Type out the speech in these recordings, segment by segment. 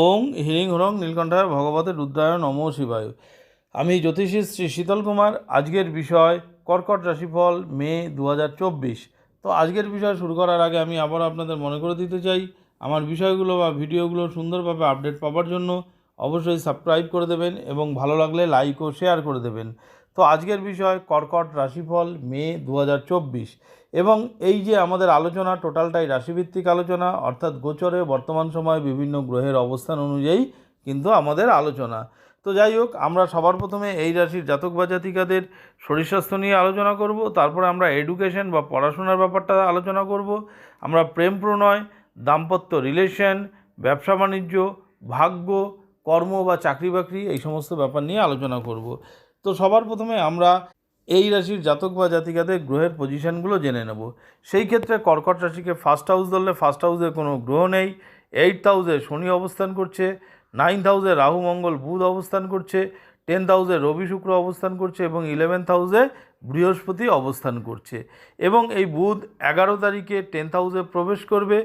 ওং হিরিং হরং নীলকণ্ঠায় ভগবতে রুদ্রায় নমো শিবায়। আমি জ্যোতিষী শ্রী শীতল কুমার। আজকের বিষয় কর্কট রাশিফল মে 2024। তো আজকের বিষয় শুরু করার আগে আমি আবার আপনাদের মনে করে দিতে চাই, আমার বিষয়গুলো বা ভিডিওগুলো সুন্দরভাবে আপডেট পাওয়ার জন্য অবশ্যই সাবস্ক্রাইব করে দেবেন এবং ভালো লাগলে লাইক ও শেয়ার করে দেবেন। তো আজকের বিষয় কর্কট রাশিফল মে 2024 এবং এই যে আমাদের আলোচনা টোটালটাই রাশিভিত্তিক আলোচনা, অর্থাৎ গোচরে বর্তমান সময়ে বিভিন্ন গ্রহের অবস্থান অনুযায়ী কিন্তু আমাদের আলোচনা। তো যাই হোক, আমরা সবার প্রথমে এই রাশির জাতক বা জাতিকাদের শরীর স্বাস্থ্য নিয়ে আলোচনা করব, তারপরে আমরা এডুকেশন বা পড়াশোনার ব্যাপারটা আলোচনা করব, আমরা প্রেম প্রণয়, দাম্পত্য রিলেশন, ব্যবসা বাণিজ্য, ভাগ্য, কর্ম বা চাকরি বাকরি এই সমস্ত ব্যাপার নিয়ে আলোচনা করব। তো সবার প্রথমে আমরা এই রাশির জাতক বা জাতিকাদের গ্রহের পজিশনগুলো জেনে নেব। সেই ক্ষেত্রে কর্কট রাশিকে ফার্স্ট হাউস ধরলে ফার্স্ট হাউসে কোনো গ্রহ নেই। 8th হাউসে শনি অবস্থান করছে, 9th হাউসে রাহু মঙ্গল বুধ অবস্থান করছে, 10th হাউসে রবি শুক্র অবস্থান করছে এবং 11th হাউসে বৃহস্পতি অবস্থান করছে। এবং এই বুধ 11 তারিখে 10th হাউসে প্রবেশ করবে,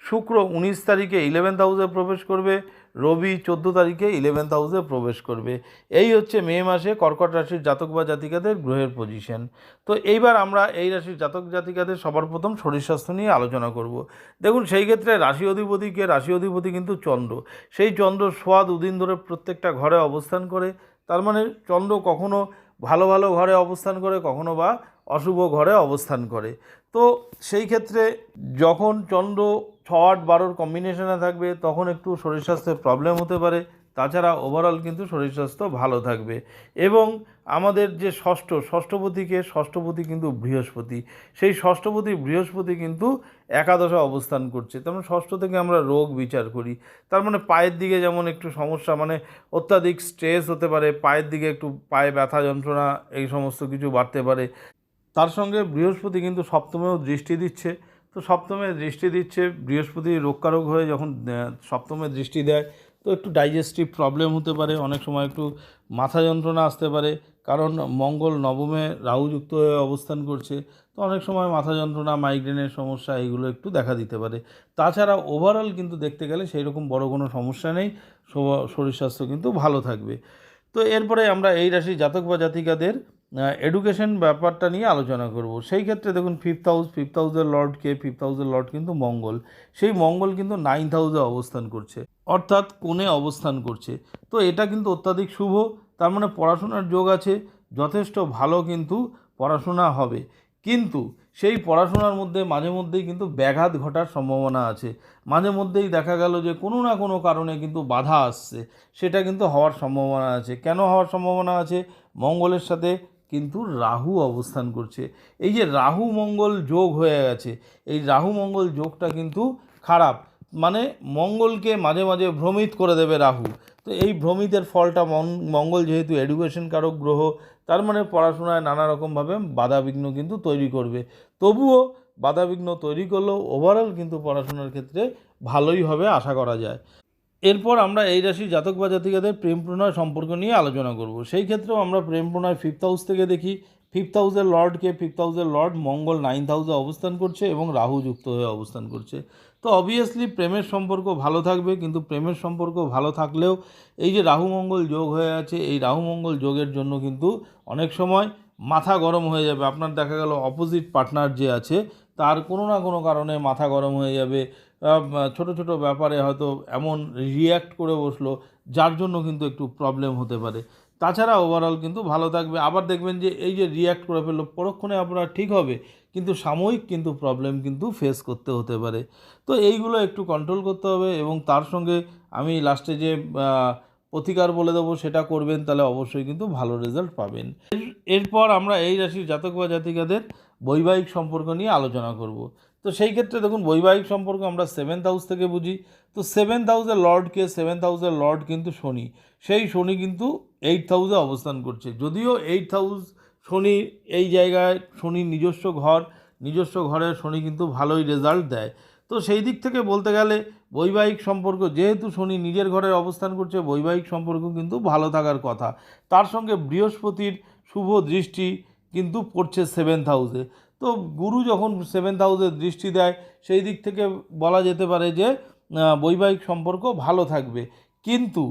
শুক্র 19 তারিখে 11th হাউসে প্রবেশ করবে, রবি 14 তারিখে 11th হাউসে প্রবেশ করবে। এই হচ্ছে মে মাসে কর্কট রাশির জাতক বা জাতিকাদের গ্রহের পজিশন। তো এইবার আমরা এই রাশির জাতক জাতিকাদের সবার প্রথম শরীর স্বাস্থ্য নিয়ে আলোচনা করব। দেখুন, সেই ক্ষেত্রে রাশি অধিপতি কিন্তু চন্দ্র। সেই চন্দ্র সোয়া দুদিন ধরে প্রত্যেকটা ঘরে অবস্থান করে। তার মানে চন্দ্র কখনো ভালো ভালো ঘরে অবস্থান করে, কখনো বা অশুভ ঘরে অবস্থান করে। তো সেই ক্ষেত্রে যখন চন্দ্র 6-8-12 কম্বিনেশনে থাকবে তখন একটু শরীর স্বাস্থ্যের প্রবলেম হতে পারে। তাছাড়া ওভারঅল কিন্তু শরীর স্বাস্থ্য ভালো থাকবে। এবং আমাদের যে ষষ্ঠপতি কিন্তু বৃহস্পতি, সেই ষষ্ঠপতি বৃহস্পতি কিন্তু একাদশে অবস্থান করছে। তার মানে ষষ্ঠ থেকে আমরা রোগ বিচার করি। তার মানে পায়ের দিকে যেমন একটু সমস্যা, মানে অত্যাধিক স্ট্রেস হতে পারে, পায়ের দিকে একটু পায়ে ব্যথা যন্ত্রণা এই সমস্ত কিছু বাড়তে পারে। তার সঙ্গে বৃহস্পতি কিন্তু সপ্তমেও দৃষ্টি দিচ্ছে। তো সপ্তমে দৃষ্টি দিচ্ছে বৃহস্পতি, রোগকারক হয়ে যখন সপ্তমে দৃষ্টি দেয় তো একটু ডাইজেস্টিভ প্রবলেম হতে পারে, অনেক সময় একটু মাথা যন্ত্রণা আসতে পারে, কারণ মঙ্গল নবমে রাহুযুক্ত হয়ে অবস্থান করছে। তো অনেক সময় মাথা যন্ত্রণা, মাইগ্রেনের সমস্যা এইগুলো একটু দেখা দিতে পারে। তাছাড়া ওভারঅল কিন্তু দেখতে গেলে সেই রকম বড় কোনো সমস্যা নেই, শরীর স্বাস্থ্য কিন্তু ভালো থাকবে। তো এরপরে আমরা এই রাশির জাতক বা জাতিকাদের এডুকেশন ব্যাপারটা নিয়ে আলোচনা করব। সেই ক্ষেত্রে দেখুন, ফিফথ হাউসের লর্ডকে, ফিফথ হাউসের লর্ড কিন্তু মঙ্গল। সেই মঙ্গল কিন্তু 9th হাউসে অবস্থান করছে, অর্থাৎ কোণে অবস্থান করছে। তো এটা কিন্তু অত্যাধিক শুভ। তার মানে পড়াশোনার যোগ আছে, যথেষ্ট ভালো কিন্তু পড়াশোনা হবে। কিন্তু সেই পড়াশোনার মধ্যে মাঝে মধ্যেই কিন্তু ব্যাঘাত ঘটার সম্ভাবনা আছে। মাঝে মধ্যেই দেখা গেল যে কোনো না কোনো কারণে কিন্তু বাধা আসছে, সেটা কিন্তু হওয়ার সম্ভাবনা আছে। কেন হওয়ার সম্ভাবনা আছে? মঙ্গলের সাথে কিন্তু রাহু অবস্থান করছে। এই যে রাহু মঙ্গল যোগ হয়ে গেছে, এই রাহু মঙ্গল যোগটা কিন্তু খারাপ। মানে মঙ্গলকে মাঝে মাঝে ভ্রমিত করে দেবে রাহু। তো এই ভ্রমিতের ফলটা মঙ্গল যেহেতু এডুকেশন কারক গ্রহ, তার মানে পড়াশোনায় নানা রকমভাবে বাধাবিঘ্ন কিন্তু তৈরি করবে। তবুও বাধাবিঘ্ন তৈরি করলেও ওভারঅল কিন্তু পড়াশোনার ক্ষেত্রে ভালোই হবে আশা করা যায়। এরপর আমরা এই রাশির জাতক বা জাতিকাদের প্রেম প্রণয় সম্পর্ক নিয়ে আলোচনা করব। সেই ক্ষেত্রেও আমরা প্রেম প্রণয় ফিফথ হাউস থেকে দেখি। ফিফথ হাউসের লর্ডকে, ফিফথ হাউসের লর্ড মঙ্গল 9th হাউসে অবস্থান করছে এবং রাহু যুক্ত হয়ে অবস্থান করছে। তো অবভিয়াসলি প্রেমের সম্পর্ক ভালো থাকবে, কিন্তু প্রেমের সম্পর্ক ভালো থাকলেও এই যে রাহু মঙ্গল যোগ হয়ে আছে, এই রাহু মঙ্গল যোগের জন্য কিন্তু অনেক সময় মাথা গরম হয়ে যাবে। আপনার দেখা গেল অপোজিট পার্টনার যে আছে তার কোনো না কোনো কারণে মাথা গরম হয়ে যাবে, ছোট ছোট ব্যাপারে হয়তো এমন রিয়্যাক্ট করে বসলো যার জন্য কিন্তু একটু প্রবলেম হতে পারে। তাছাড়া ওভারঅল কিন্তু ভালো থাকবে। আবার দেখবেন যে এই যে রিয়্যাক্ট করে ফেললো, পরক্ষণে আপনার ঠিক হবে, কিন্তু সাময়িক কিন্তু প্রবলেম কিন্তু ফেস করতে হতে পারে। তো এইগুলো একটু কন্ট্রোল করতে হবে এবং তার সঙ্গে আমি লাস্টে যে প্রতিকার বলে দেবো সেটা করবেন, তাহলে অবশ্যই কিন্তু ভালো রেজাল্ট পাবেন। এরপর আমরা এই রাশির জাতক বা জাতিকাদের বৈবাহিক সম্পর্ক নিয়ে আলোচনা করব। তো সেই ক্ষেত্রে দেখুন, বৈবাহিক সম্পর্ক আমরা 7th হাউস থেকে বুঝি। তো 7th হাউসের লর্ডকে, 7th হাউসের লর্ড কিন্তু শনি। সেই শনি কিন্তু 8th হাউসে অবস্থান করছে। যদিও 8th হাউস শনি, এই জায়গায় শনির নিজস্ব ঘরে শনি কিন্তু ভালোই রেজাল্ট দেয়। তো সেই দিক থেকে বলতে গেলে বৈবাহিক সম্পর্ক, যেহেতু শনি নিজের ঘরে অবস্থান করছে, বৈবাহিক সম্পর্ক কিন্তু ভালো থাকার কথা। তার সঙ্গে বৃহস্পতির শুভ দৃষ্টি কিন্তু পড়ছে 7th হাউসে। তো গুরু যখন 7th হাউসে দৃষ্টি দেয়, সেই দিক থেকে বলা যেতে পারে যে বৈবাহিক সম্পর্ক ভালো থাকবে। কিন্তু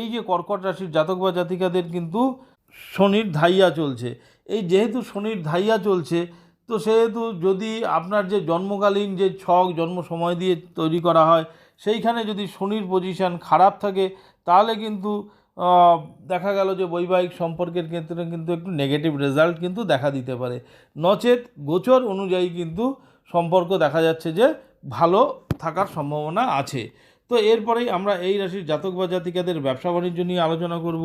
এই যে কর্কট রাশির জাতক বা জাতিকাদের কিন্তু শনির ধাইয়া চলছে। এই যেহেতু শনির ধাইয়া চলছে, তো সেহেতু যদি আপনার যে জন্মকালীন যে ছক জন্ম সময় দিয়ে তৈরি করা হয়, সেইখানে যদি শনির পজিশান খারাপ থাকে, তাহলে কিন্তু দেখা গেল যে বৈবাহিক সম্পর্কের ক্ষেত্রে কিন্তু একটু নেগেটিভ রেজাল্ট কিন্তু দেখা দিতে পারে। নচেত গোচর অনুযায়ী কিন্তু সম্পর্ক দেখা যাচ্ছে যে ভালো থাকার সম্ভাবনা আছে। তো এরপরেই আমরা এই রাশির জাতক বা জাতিকাদের ব্যবসা বাণিজ্য নিয়ে আলোচনা করব।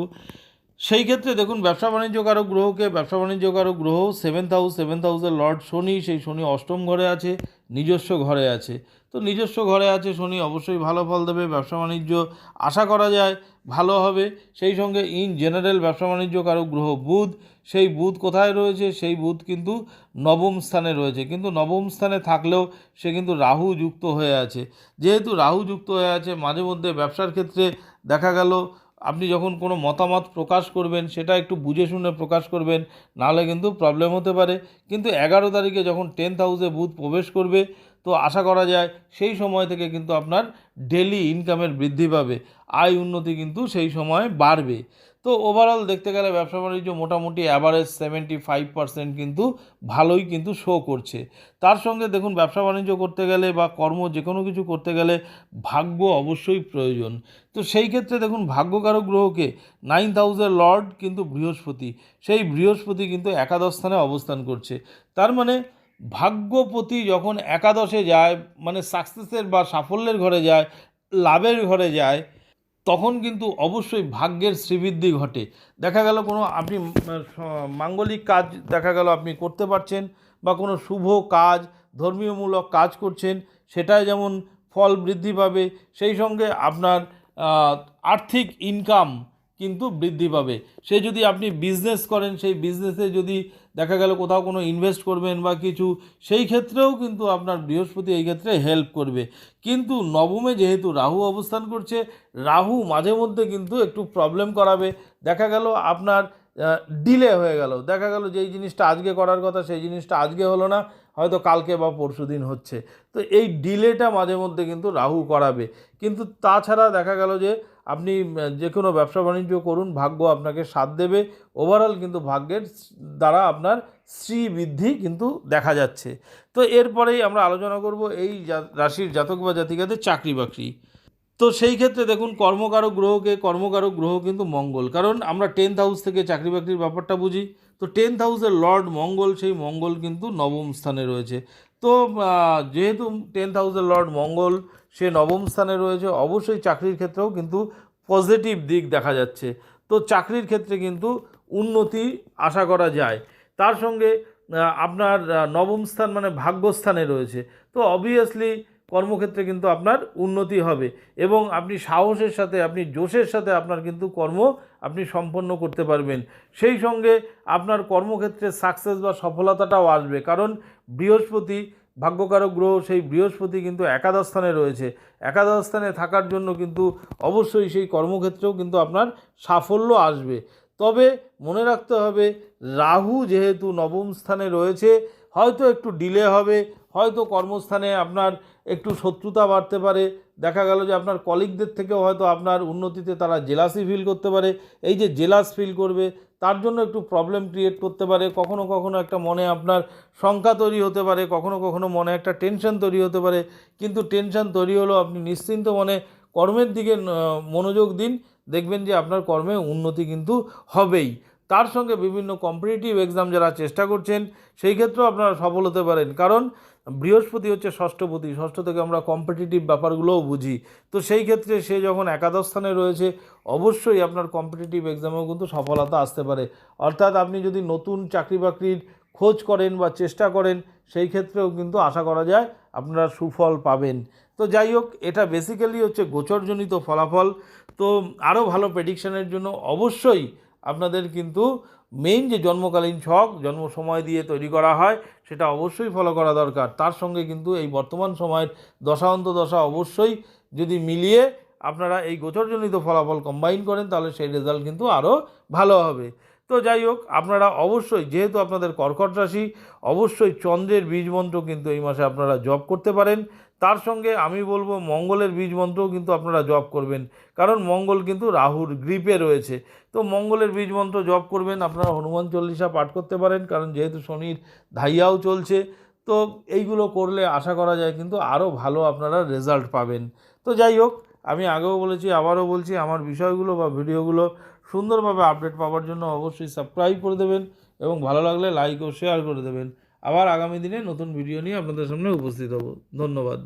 সেই ক্ষেত্রে দেখুন, ব্যবসা বাণিজ্যকারক গ্রহকে ব্যবসা বাণিজ্যকারক গ্রহ সেভেন্থ হাউসের লর্ড শনি, সেই শনি অষ্টম ঘরে আছে, নিজস্ব ঘরে আছে। তো নিজস্ব ঘরে আছে শনি, অবশ্যই ভালো ফল দেবে। ব্যবসা বাণিজ্য আশা করা যায় ভালো হবে। সেই সঙ্গে ইন জেনারেল ব্যবসা বাণিজ্যকারক গ্রহ বুধ, সেই বুধ কোথায় রয়েছে? সেই বুধ কিন্তু নবম স্থানে রয়েছে। কিন্তু নবম স্থানে থাকলেও সে কিন্তু রাহু যুক্ত হয়ে আছে। যেহেতু রাহু যুক্ত হয়ে আছে, মাঝে মধ্যে ব্যবসার ক্ষেত্রে দেখা গেল আপনি যখন কোনো মতামত প্রকাশ করবেন, সেটা একটু বুঝে শুনে প্রকাশ করবেন, নাহলে কিন্তু প্রবলেম হতে পারে। কিন্তু 11 তারিখে যখন 10th হাউসে বুধ প্রবেশ করবে, তো আশা করা যায় সেই সময় থেকে কিন্তু আপনার ডেলি ইনকামের বৃদ্ধি পাবে, আয় উন্নতি কিন্তু সেই সময় বাড়বে। তো ওভারঅল দেখতে গেলে ব্যবসা বাণিজ্য মোটামুটি অ্যাভারেজ 75% কিন্তু ভালোই কিন্তু শো করছে। তার সঙ্গে দেখুন, ব্যবসা বাণিজ্য করতে গেলে বা কর্ম যে কোনো কিছু করতে গেলে ভাগ্য অবশ্যই প্রয়োজন। তো সেই ক্ষেত্রে দেখুন, ভাগ্যকারক গ্রহকে 9th হাউসের লর্ড কিন্তু বৃহস্পতি, সেই বৃহস্পতি কিন্তু একাদশ স্থানে অবস্থান করছে। তার মানে ভাগ্যপতি যখন একাদশে যায়, মানে সাকসেসের বা সাফল্যের ঘরে যায়, লাভের ঘরে যায়, তখন কিন্তু অবশ্যই ভাগ্যের শ্রীবৃদ্ধি ঘটে। দেখা গেল কোনো আপনি মাঙ্গলিক কাজ দেখা গেল আপনি করতে পারছেন, বা কোনো শুভ কাজ ধর্মীয়মূলক কাজ করছেন, সেটাই যেমন ফল বৃদ্ধি পাবে। সেই সঙ্গে আপনার আর্থিক ইনকাম কিন্তু বৃদ্ধি পাবে। সে যদি আপনি বিজনেস করেন, সেই বিজনেসে যদি দেখা গেল কোথাও কোনো ইনভেস্ট করবেন বা কিছু, সেই ক্ষেত্রেও কিন্তু আপনার বৃহস্পতি এই ক্ষেত্রে হেল্প করবে। কিন্তু নবমে যেহেতু রাহু অবস্থান করছে, রাহু মাঝে মধ্যে কিন্তু একটু প্রবলেম করাবে। দেখা গেল আপনার ডিলে হয়ে গেল, দেখা গেল যেই জিনিসটা আজকে করার কথা সেই জিনিসটা আজকে হলো না, হয়তো কালকে বা পরশু দিন হচ্ছে। তো এই ডিলেটা মাঝে মধ্যে কিন্তু রাহু করাবে। কিন্তু তাছাড়া দেখা গেল যে আপনি যে কোনো ব্যবসা বাণিজ্য করুন, ভাগ্য আপনাকে সাথ দেবে। ওভারঅল কিন্তু ভাগ্যের দ্বারা আপনার শ্রীবৃদ্ধি কিন্তু দেখা যাচ্ছে। তো এরপরেই আমরা আলোচনা করব এই রাশির জাতক বা জাতিকাদের চাকরি বাকরি। তো সেই ক্ষেত্রে দেখুন, কর্মকারক গ্রহ কিন্তু মঙ্গল, কারণ আমরা 10th হাউস থেকে চাকরি বাকরির ব্যাপারটা বুঝি। তো 10th হাউসের লর্ড মঙ্গল, সেই মঙ্গল কিন্তু নবম স্থানে রয়েছে। তো যেহেতু 10th হাউসের লর্ড মঙ্গল সে নবম স্থানে রয়েছে, অবশ্যই চাকরির ক্ষেত্রেও কিন্তু পজিটিভ দিক দেখা যাচ্ছে। তো চাকরির ক্ষেত্রে কিন্তু উন্নতি আশা করা যায়। তার সঙ্গে আপনার নবম স্থান মানে ভাগ্যস্থানে রয়েছে, তো অবভিয়াসলি কর্মক্ষেত্রে কিন্তু আপনার উন্নতি হবে, এবং আপনি সাহসের সাথে, আপনি জোশের সাথে আপনার কিন্তু কর্ম আপনি সম্পন্ন করতে পারবেন। সেই সঙ্গে আপনার কর্মক্ষেত্রে সাকসেস বা সফলতাটাও আসবে, কারণ বৃহস্পতি ভাগ্যকারক গ্রহ, সেই বৃহস্পতি কিন্তু একাদশ স্থানে রয়েছে। একাদশ স্থানে থাকার জন্য কিন্তু অবশ্যই সেই কর্মক্ষেত্রেও কিন্তু আপনার সাফল্য আসবে। তবে মনে রাখতে হবে, রাহু যেহেতু নবম স্থানে রয়েছে, হয়তো একটু ডিলে হবে, হয়তো কর্মস্থানে আপনার একটু শত্রুতা বাড়তে পারে। দেখা গেল যে আপনার কলিগদের থেকেও হয়তো আপনার উন্নতিতে তারা জেলাসি ফিল করতে পারে। এই যে জেলাস ফিল করবে, তার জন্য একটু প্রবলেম ক্রিয়েট করতে পারে। কখনো কখনো একটা মনে আপনার শঙ্কা তৈরি হতে পারে, কখনো কখনো মনে একটা টেনশন তৈরি হতে পারে। কিন্তু টেনশন তৈরি হলেও আপনি নিশ্চিন্ত মনে কর্মের দিকে মনোযোগ দিন, দেখবেন যে আপনার কর্মে উন্নতি কিন্তু হবেই। তার সঙ্গে বিভিন্ন কম্পিটিটিভ এক্সাম যারা চেষ্টা করছেন, সেই ক্ষেত্রেও আপনারা সফল হতে পারেন, কারণ বৃহস্পতি হচ্ছে ষষ্ঠপতি, ষষ্ঠ থেকে আমরা কম্পিটিটিভ ব্যাপারগুলোও বুঝি। তো সেই ক্ষেত্রে সে যখন একাদশ স্থানে রয়েছে, অবশ্যই আপনার কম্পিটিটিভ এক্সামেও কিন্তু সফলতা আসতে পারে। অর্থাৎ আপনি যদি নতুন চাকরি বাকরির খোঁজ করেন বা চেষ্টা করেন, সেই ক্ষেত্রেও কিন্তু আশা করা যায় আপনারা সুফল পাবেন। তো যাই হোক, এটা বেসিক্যালি হচ্ছে গোচরজনিত ফলাফল। তো আরও ভালো প্রেডিকশানের জন্য অবশ্যই আপনাদের কিন্তু মেইন যে জন্মকালীন ছক জন্ম সময় দিয়ে তৈরি করা হয়, সেটা অবশ্যই ফলো করা দরকার। তার সঙ্গে কিন্তু এই বর্তমান সময়ের দশা অন্তদশা অবশ্যই যদি মিলিয়ে আপনারা এই গোচরজনিত ফলাফল কম্বাইন করেন, তাহলে সেই রেজাল্ট কিন্তু আরও ভালো হবে। তো যাই হোক, আপনারা অবশ্যই, যেহেতু আপনাদের কর্কট রাশি, অবশ্যই চন্দ্রের বীজ মন্ত্র কিন্তু এই মাসে আপনারা জপ করতে পারেন। তার সঙ্গে আমি বলবো মঙ্গলের বীজ মন্ত্রও কিন্তু আপনারা জপ করবেন, কারণ মঙ্গল কিন্তু রাহুর গ্রিপে রয়েছে। তো মঙ্গলের বীজ মন্ত্র জপ করবেন, আপনারা হনুমান চল্লিশা পাঠ করতে পারেন, কারণ যেহেতু শনির ধাইয়াও চলছে। তো এইগুলো করলে আশা করা যায় কিন্তু আরও ভালো আপনারা রেজাল্ট পাবেন। তো যাই হোক, আমি আগেও বলেছি, আবারও বলছি, আমার বিষয়গুলো বা ভিডিওগুলো সুন্দরভাবে আপডেট পাওয়ার জন্য অবশ্যই সাবস্ক্রাইব করে দেবেন এবং ভালো লাগলে লাইক ও শেয়ার করে দেবেন। আবার আগামী দিনে নতুন ভিডিও নিয়ে আপনাদের সামনে উপস্থিত হব। ধন্যবাদ।